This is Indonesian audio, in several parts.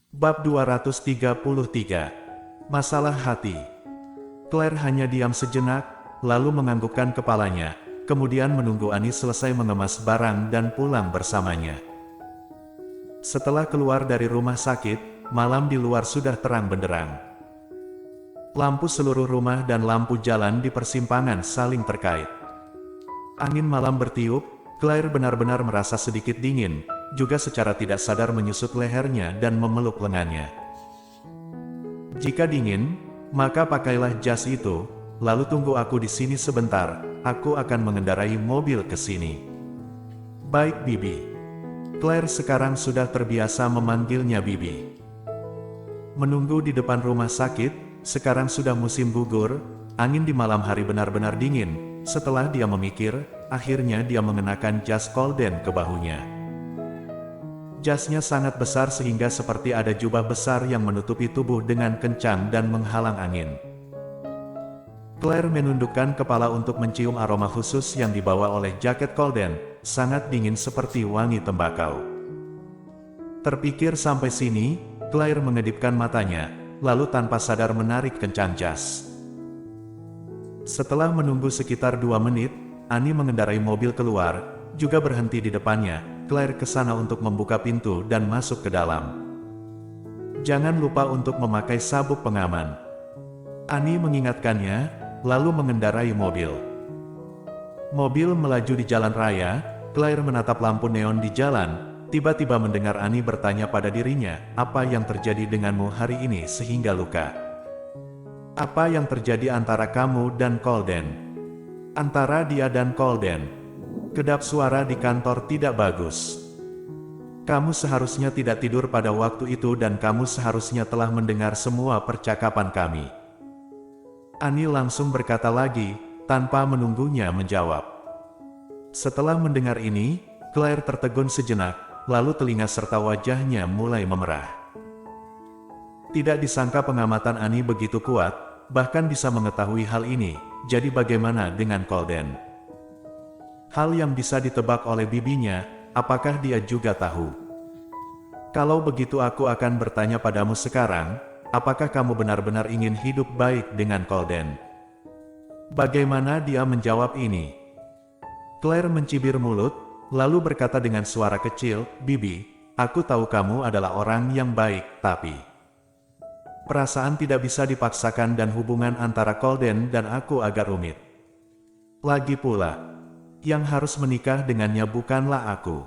Bab 233. Masalah hati. Claire hanya diam sejenak, lalu menganggukkan kepalanya, kemudian menunggu Anis selesai mengemas barang dan pulang bersamanya. Setelah keluar dari rumah sakit, malam di luar sudah terang benderang. Lampu seluruh rumah dan lampu jalan di persimpangan saling terkait. Angin malam bertiup, Claire benar-benar merasa sedikit dingin, juga secara tidak sadar menyusut lehernya dan memeluk lengannya. Jika dingin, maka pakailah jas itu, lalu tunggu aku di sini sebentar, aku akan mengendarai mobil ke sini. Baik Bibi. Claire sekarang sudah terbiasa memanggilnya Bibi. Menunggu di depan rumah sakit, sekarang sudah musim gugur, angin di malam hari benar-benar dingin. Setelah dia memikir, akhirnya dia mengenakan jas Colden ke bahunya. Jasnya sangat besar sehingga seperti ada jubah besar yang menutupi tubuh dengan kencang dan menghalang angin. Claire menundukkan kepala untuk mencium aroma khusus yang dibawa oleh jaket Colden, sangat dingin seperti wangi tembakau. Terpikir sampai sini, Claire mengedipkan matanya, lalu tanpa sadar menarik kencang jas. Setelah menunggu sekitar 2 menit, Annie mengendarai mobil keluar, juga berhenti di depannya. Claire ke sana untuk membuka pintu dan masuk ke dalam. Jangan lupa untuk memakai sabuk pengaman. Annie mengingatkannya, lalu mengendarai mobil. Mobil melaju di jalan raya, Claire menatap lampu neon di jalan, tiba-tiba mendengar Annie bertanya pada dirinya, apa yang terjadi denganmu hari ini sehingga luka? Apa yang terjadi antara kamu dan Colden? Antara dia dan Colden. Kedap suara di kantor tidak bagus. Kamu seharusnya tidak tidur pada waktu itu dan kamu seharusnya telah mendengar semua percakapan kami. Annie langsung berkata lagi, tanpa menunggunya menjawab. Setelah mendengar ini, Claire tertegun sejenak, lalu telinga serta wajahnya mulai memerah. Tidak disangka pengamatan Annie begitu kuat, bahkan bisa mengetahui hal ini, jadi bagaimana dengan Colden? Hal yang bisa ditebak oleh bibinya, apakah dia juga tahu? Kalau begitu aku akan bertanya padamu sekarang, apakah kamu benar-benar ingin hidup baik dengan Colden? Bagaimana dia menjawab ini? Claire mencibir mulut, lalu berkata dengan suara kecil, Bibi, aku tahu kamu adalah orang yang baik, tapi perasaan tidak bisa dipaksakan dan hubungan antara Colden dan aku agak rumit. Lagi pula, yang harus menikah dengannya bukanlah aku.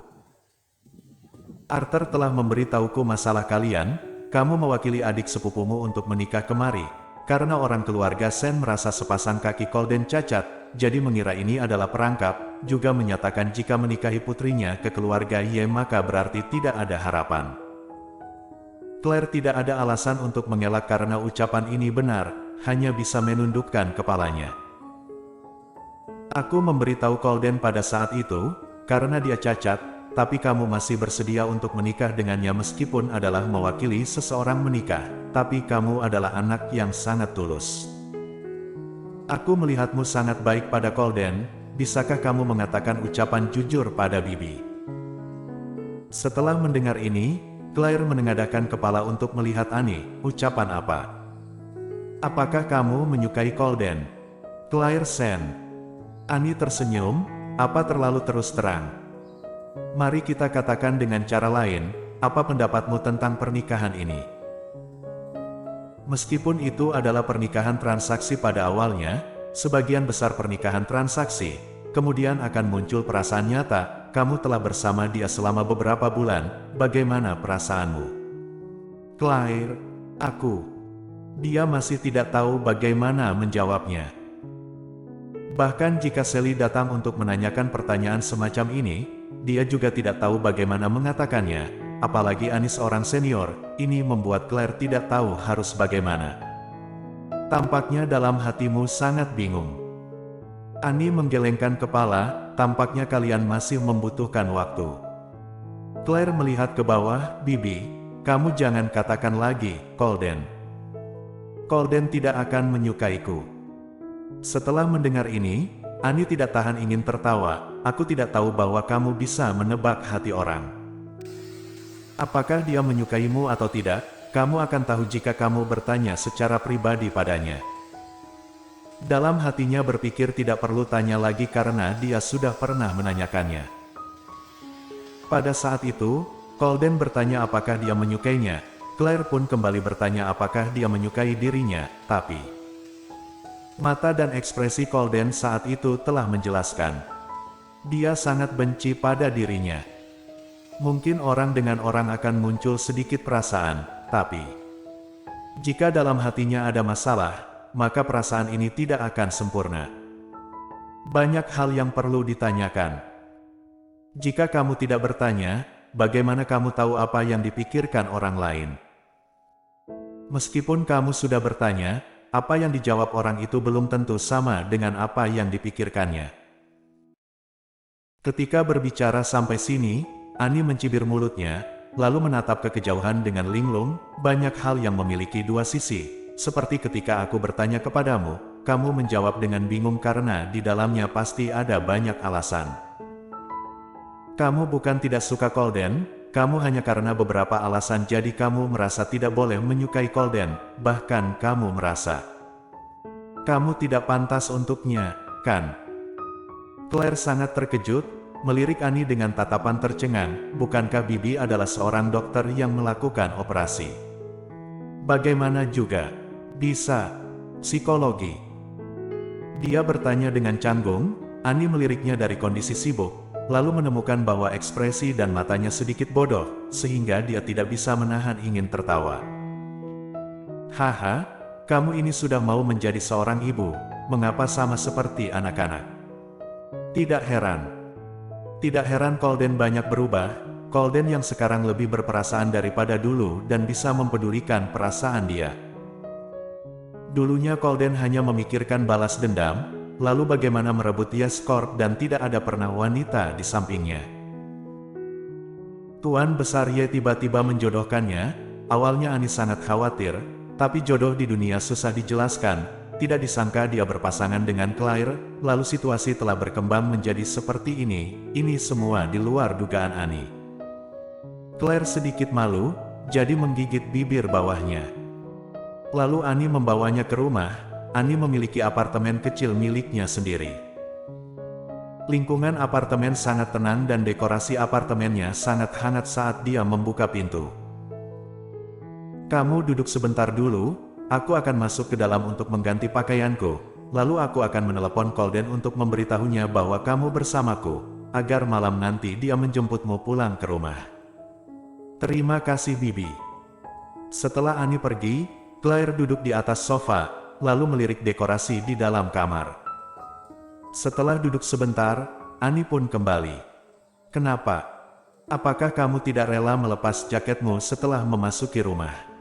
Arthur telah memberitahuku masalah kalian, kamu mewakili adik sepupumu untuk menikah kemari, karena orang keluarga Sen merasa sepasang kaki Colden cacat, jadi mengira ini adalah perangkap, juga menyatakan jika menikahi putrinya ke keluarga Ye maka berarti tidak ada harapan. Claire tidak ada alasan untuk mengelak karena ucapan ini benar, hanya bisa menundukkan kepalanya. Aku memberitahu Colden pada saat itu, karena dia cacat, tapi kamu masih bersedia untuk menikah dengannya meskipun adalah mewakili seseorang menikah, tapi kamu adalah anak yang sangat tulus. Aku melihatmu sangat baik pada Colden, bisakah kamu mengatakan ucapan jujur pada Bibi? Setelah mendengar ini, Claire menengadahkan kepala untuk melihat Annie, ucapan apa? Apakah kamu menyukai Colden? Claire Sen. Annie tersenyum, apa terlalu terus terang? Mari kita katakan dengan cara lain, apa pendapatmu tentang pernikahan ini? Meskipun itu adalah pernikahan transaksi pada awalnya, sebagian besar pernikahan transaksi, kemudian akan muncul perasaan nyata, kamu telah bersama dia selama beberapa bulan, bagaimana perasaanmu? Claire, aku. Dia masih tidak tahu bagaimana menjawabnya. Bahkan jika Sally datang untuk menanyakan pertanyaan semacam ini, dia juga tidak tahu bagaimana mengatakannya, apalagi Anis orang senior, ini membuat Claire tidak tahu harus bagaimana. Tampaknya dalam hatimu sangat bingung. Annie menggelengkan kepala, tampaknya kalian masih membutuhkan waktu. Claire melihat ke bawah, Bibi, kamu jangan katakan lagi, Colden. Colden tidak akan menyukaiku. Setelah mendengar ini, Annie tidak tahan ingin tertawa, aku tidak tahu bahwa kamu bisa menebak hati orang. Apakah dia menyukaimu atau tidak, kamu akan tahu jika kamu bertanya secara pribadi padanya. Dalam hatinya berpikir tidak perlu tanya lagi karena dia sudah pernah menanyakannya. Pada saat itu, Colden bertanya apakah dia menyukainya. Claire pun kembali bertanya apakah dia menyukai dirinya, tapi mata dan ekspresi Colden saat itu telah menjelaskan. Dia sangat benci pada dirinya. Mungkin orang dengan orang akan muncul sedikit perasaan, tapi jika dalam hatinya ada masalah, maka perasaan ini tidak akan sempurna. Banyak hal yang perlu ditanyakan. Jika kamu tidak bertanya, bagaimana kamu tahu apa yang dipikirkan orang lain? Meskipun kamu sudah bertanya, apa yang dijawab orang itu belum tentu sama dengan apa yang dipikirkannya. Ketika berbicara sampai sini, Annie mencibir mulutnya, lalu menatap ke kejauhan dengan linglung. Banyak hal yang memiliki dua sisi. Seperti ketika aku bertanya kepadamu, kamu menjawab dengan bingung karena di dalamnya pasti ada banyak alasan. Kamu bukan tidak suka Colden, kamu hanya karena beberapa alasan jadi kamu merasa tidak boleh menyukai Colden, bahkan kamu merasa kamu tidak pantas untuknya, kan? Claire sangat terkejut, melirik Annie dengan tatapan tercengang. Bukankah Bibi adalah seorang dokter yang melakukan operasi? Bagaimana juga bisa psikologi? Dia bertanya dengan canggung. Annie meliriknya dari kondisi sibuk, lalu menemukan bahwa ekspresi dan matanya sedikit bodoh, sehingga dia tidak bisa menahan ingin tertawa. Haha, kamu ini sudah mau menjadi seorang ibu, mengapa sama seperti anak-anak? Tidak heran. Tidak heran Colden banyak berubah. Colden yang sekarang lebih berperasaan daripada dulu dan bisa mempedulikan perasaan dia. Dulunya Colden hanya memikirkan balas dendam, lalu bagaimana merebut Yes Corp dan tidak ada pernah wanita di sampingnya. Tuan Besar Ye tiba-tiba menjodohkannya. Awalnya Annie sangat khawatir, tapi jodoh di dunia susah dijelaskan. Tidak disangka dia berpasangan dengan Claire, lalu situasi telah berkembang menjadi seperti ini. Ini semua di luar dugaan Annie. Claire sedikit malu, jadi menggigit bibir bawahnya. Lalu Annie membawanya ke rumah. Annie memiliki apartemen kecil miliknya sendiri. Lingkungan apartemen sangat tenang dan dekorasi apartemennya sangat hangat saat dia membuka pintu. Kamu duduk sebentar dulu, aku akan masuk ke dalam untuk mengganti pakaianku. Lalu aku akan menelepon Colden untuk memberitahunya bahwa kamu bersamaku, agar malam nanti dia menjemputmu pulang ke rumah. Terima kasih Bibi. Setelah Annie pergi, Claire duduk di atas sofa, lalu melirik dekorasi di dalam kamar. Setelah duduk sebentar, Annie pun kembali. Kenapa? Apakah kamu tidak rela melepas jaketmu setelah memasuki rumah?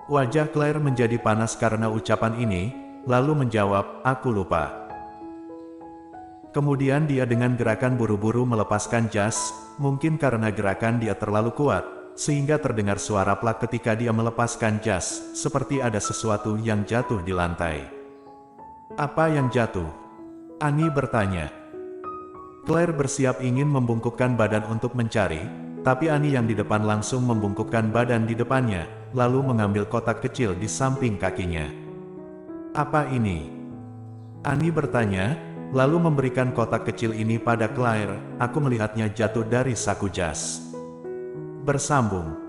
Wajah Claire menjadi panas karena ucapan ini, lalu menjawab, aku lupa. Kemudian dia dengan gerakan buru-buru melepaskan jas, mungkin karena gerakan dia terlalu kuat, sehingga terdengar suara plak ketika dia melepaskan jas, seperti ada sesuatu yang jatuh di lantai. Apa yang jatuh? Annie bertanya. Claire bersiap ingin membungkukkan badan untuk mencari, tapi Annie yang di depan langsung membungkukkan badan di depannya, lalu mengambil kotak kecil di samping kakinya. Apa ini? Annie bertanya, lalu memberikan kotak kecil ini pada Claire. Aku melihatnya jatuh dari saku jas. Bersambung.